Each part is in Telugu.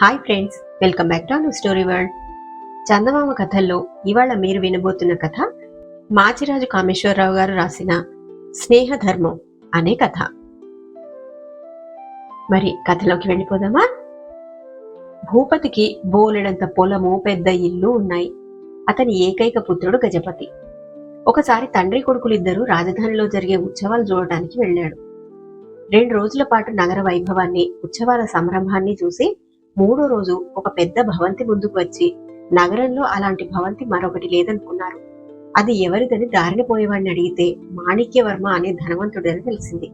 Hi friends, welcome back to our story world. Chandamama కథల్లో ఇవాళ మీరు వినబోతున్న కథ మాచిరాజు కామేశ్వరరావు గారు రాసిన స్నేహధర్మం అనే కథ. మరి కథలోకి వెళ్ళిపోదామా? భూపతికి బోలెడంత పొలము, పెద్ద ఇల్లు ఉన్నాయి. అతని ఏకైక పుత్రుడు గజపతి. ఒకసారి తండ్రి కొడుకులిద్దరూ రాజధానిలో జరిగే ఉత్సవాలు చూడటానికి వెళ్ళాడు. 2 రోజుల పాటు నగర వైభవాన్ని, ఉత్సవాల సంరంభాన్ని చూసి 3వ రోజు ఒక పెద్ద భవంతి ముందుకు వచ్చి, నగరంలో అలాంటి భవంతి మరొకటి లేదనుకున్నారు. అది ఎవరిదని దారిన పోయేవాడిని అడిగితే మాణిక్యవర్మ అనే ధనవంతుడని తెలిసింది.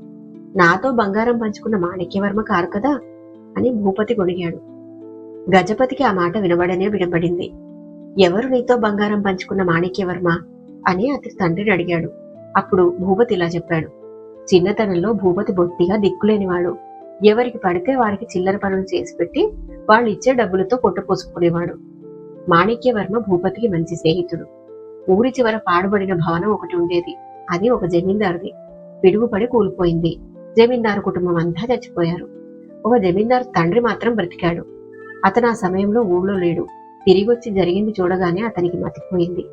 నాతో బంగారం పంచుకున్న మాణిక్యవర్మ కారు కదా అని భూపతి గొణిగాడు. గజపతికి ఆ మాట వినబడింది. ఎవరు నీతో బంగారం పంచుకున్న మాణిక్యవర్మ అని అతని తండ్రిని అడిగాడు. అప్పుడు భూపతి ఇలా చెప్పాడు. చిన్నతనంలో భూపతి బొత్తిగా దిక్కులేనివాడు. ఎవరికి పడితే వారికి చిల్లర పనులు చేసి పెట్టి వాళ్ళు ఇచ్చే డబ్బులతో పొట్ట పోసుకునేవాడు. మాణిక్యవర్మ భూపతికి మంచి స్నేహితుడు. ఊరి చివర పాడుబడిన భవనం ఒకటి ఉండేది. అది ఒక జమీందారుది. పిడుగుపడి కూలిపోయింది. జమీందారు కుటుంబం అంతా చచ్చిపోయారు. ఒక జమీందారు తండ్రి మాత్రం బ్రతికాడు. అతను ఆ సమయంలో ఊళ్ళో లేడు. తిరిగొచ్చి జరిగింది చూడగానే అతనికి మతిపోయింది.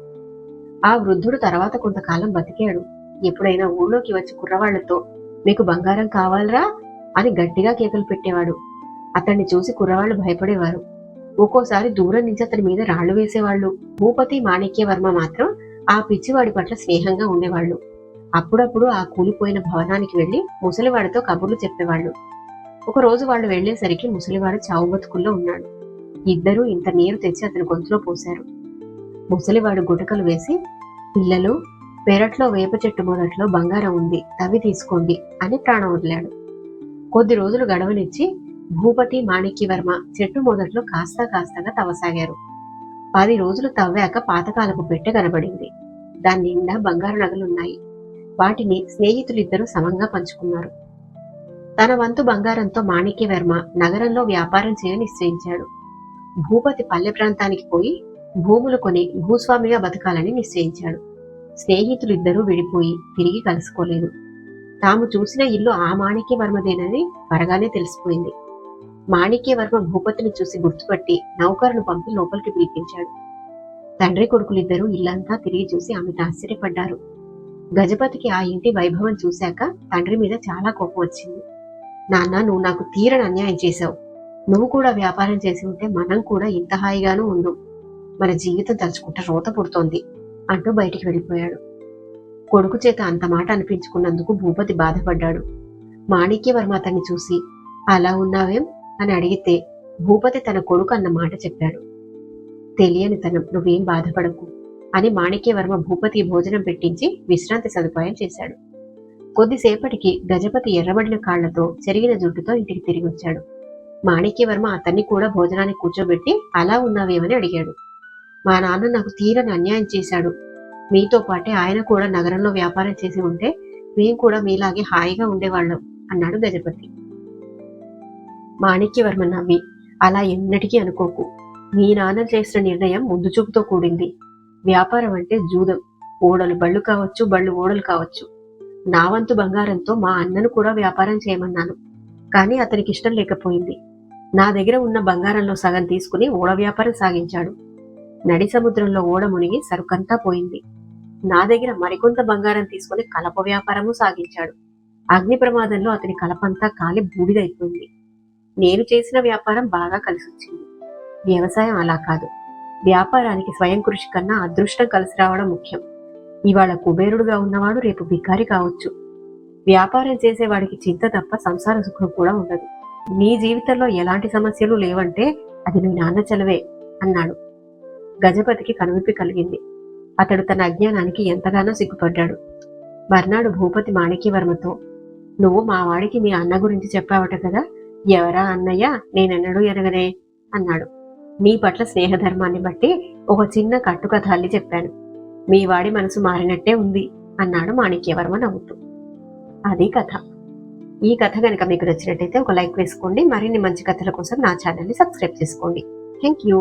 ఆ వృద్ధుడు తర్వాత కొంతకాలం బతికాడు. ఎప్పుడైనా ఊళ్ళోకి వచ్చి కుర్రవాళ్లతో మీకు బంగారం కావాలరా అని గట్టిగా కేకలు పెట్టేవాడు. అతన్ని చూసి కుర్రవాళ్లు భయపడేవారు. ఒక్కోసారి దూరం నుంచి అతని మీద రాళ్లు వేసేవాళ్లు. భూపతి, మాణిక్యవర్మ మాత్రం ఆ పిచ్చివాడి పట్ల స్నేహంగా ఉండేవాళ్లు. అప్పుడప్పుడు ఆ కూలిపోయిన భవనానికి వెళ్లి ముసలివాడితో కబుర్లు చెప్పేవాళ్లు. ఒకరోజు వాళ్ళు వెళ్లేసరికి ముసలివాడు చావు బతుకుల్లో ఉన్నాడు. ఇద్దరూ ఇంత నీరు తెచ్చి అతని గొంతులో పోశారు. ముసలివాడు గుటకలు వేసి, పిల్లలు, పెరట్లో వేప చెట్టు మొదట్లో బంగారం ఉంది, తవ్వి తీసుకోండి అని ప్రాణం వదిలాడు. కొద్ది రోజులు గడవనిచ్చి భూపతి, మాణిక్యవర్మ చెట్టు మొదట్లో కాస్తాగా తవ్వసాగారు. 10 రోజులు తవ్వాక పాతకాలపు పెట్టె కనబడింది. దాని నిండా బంగారు నగలున్నాయి. వాటిని స్నేహితులిద్దరూ సమంగా పంచుకున్నారు. తన వంతు బంగారంతో మాణిక్యవర్మ నగరంలో వ్యాపారం చేయ నిశ్చయించాడు. భూపతి పల్లె ప్రాంతానికి పోయి భూములు కొని భూస్వామిగా బతకాలని నిశ్చయించాడు. స్నేహితులిద్దరూ విడిపోయి తిరిగి కలుసుకోలేదు. తాము చూసిన ఇల్లు ఆ మాణిక్యవర్మదేనని త్వరగానే తెలిసిపోయింది. మాణిక్యవర్మ భూపతిని చూసి గుర్తుపట్టి నౌకరును పంపి లోపలికి పిలిపించాడు. తండ్రి కొడుకులిద్దరూ ఇల్లంతా తిరిగి చూసి అమిత ఆశ్చర్యపడ్డారు. గజపతికి ఆ ఇంటి వైభవం చూశాక తండ్రి మీద చాలా కోపం వచ్చింది. నాన్న, నువ్వు నాకు తీరని అన్యాయం చేశావు. నువ్వు కూడా వ్యాపారం చేసి ఉంటే మనం కూడా ఇంత హాయిగానూ ఉండు. మన జీవితం తలుచుకుంటే రోత పుడుతోంది అంటూ బయటికి వెళ్ళిపోయాడు. కొడుకు చేత అంత మాట అనిపించుకున్నందుకు భూపతి బాధపడ్డాడు. మాణిక్యవర్మ అతన్ని చూసి అలా ఉన్నావేం అని అడిగితే భూపతి తన కొడుకు అన్న మాట చెప్పాడు. తెలియని తనం, నువ్వేం బాధపడకు అని మాణిక్యవర్మ భూపతి భోజనం పెట్టించి విశ్రాంతి సదుపాయం చేశాడు. కొద్దిసేపటికి గజపతి ఎర్రబడిన కాళ్లతో, చెరిగిన జుట్టుతో ఇంటికి తిరిగి వచ్చాడు. మాణిక్యవర్మ అతన్ని కూడా భోజనానికి కూర్చోబెట్టి అలా ఉన్నావేమని అడిగాడు. మా నాన్న నాకు తీరని అన్యాయం చేశాడు. మీతో పాటే ఆయన కూడా నగరంలో వ్యాపారం చేసి ఉంటే మేము కూడా మీలాగే హాయిగా ఉండేవాళ్ళం అన్నాడు గజపతి. మాణిక్యవర్మ నవ్వి, అలా ఎన్నటికీ అనుకోకు. మీ నాన్న చేసిన నిర్ణయం ముందు చూపుతో కూడింది. వ్యాపారం అంటే జూదం. ఓడలు బళ్ళు కావచ్చు, బళ్ళు ఓడలు కావచ్చు. నా వంతు బంగారంతో మా అన్నను కూడా వ్యాపారం చేయమన్నాను. కానీ అతనికి ఇష్టం లేకపోయింది. నా దగ్గర ఉన్న బంగారంలో సగం తీసుకుని ఓడ వ్యాపారం సాగించాడు. నడి సముద్రంలో ఓడ మునిగి సరుకంతా పోయింది. నా దగ్గర మరికొంత బంగారం తీసుకుని కలప వ్యాపారము సాగించాడు. అగ్ని ప్రమాదంలో అతని కలపంతా కాలి బూడిదైపోయింది. నేను చేసిన వ్యాపారం బాగా కలిసొచ్చింది. వ్యవసాయం అలా కాదు. వ్యాపారానికి స్వయం కృషి కన్నా అదృష్టం కలిసి రావడం ముఖ్యం. ఇవాళ కుబేరుడుగా ఉన్నవాడు రేపు బికారి కావచ్చు. వ్యాపారం చేసేవాడికి చింత తప్ప సంసార సుఖం కూడా ఉండదు. నీ జీవితంలో ఎలాంటి సమస్యలు లేవంటే అది మీ నాన్న చలవే అన్నాడు. గజపతికి కనువిప్పి కలిగింది. అతడు తన అజ్ఞానానికి ఎంతగానో సిగ్గుపడ్డాడు. మర్నాడు భూపతి మాణిక్యవర్మతో, నువ్వు మా వాడికి మీ అన్న గురించి చెప్పావట కదా, ఎవరా అన్నయ్య, నేనెన్నడూ ఎరగనే అన్నాడు. నీ పట్ల స్నేహధర్మాన్ని బట్టి ఒక చిన్న కట్టుకథ అల్లి చెప్పాను. మీ వాడి మనసు మారినట్టే ఉంది అన్నాడు మాణిక్యవర్మ నవ్వుతూ. అది కథ. ఈ కథ కనుక మీకు నచ్చినట్టయితే ఒక లైక్ వేసుకోండి. మరిన్ని మంచి కథల కోసం నా ఛానల్ని సబ్స్క్రైబ్ చేసుకోండి. Thank you.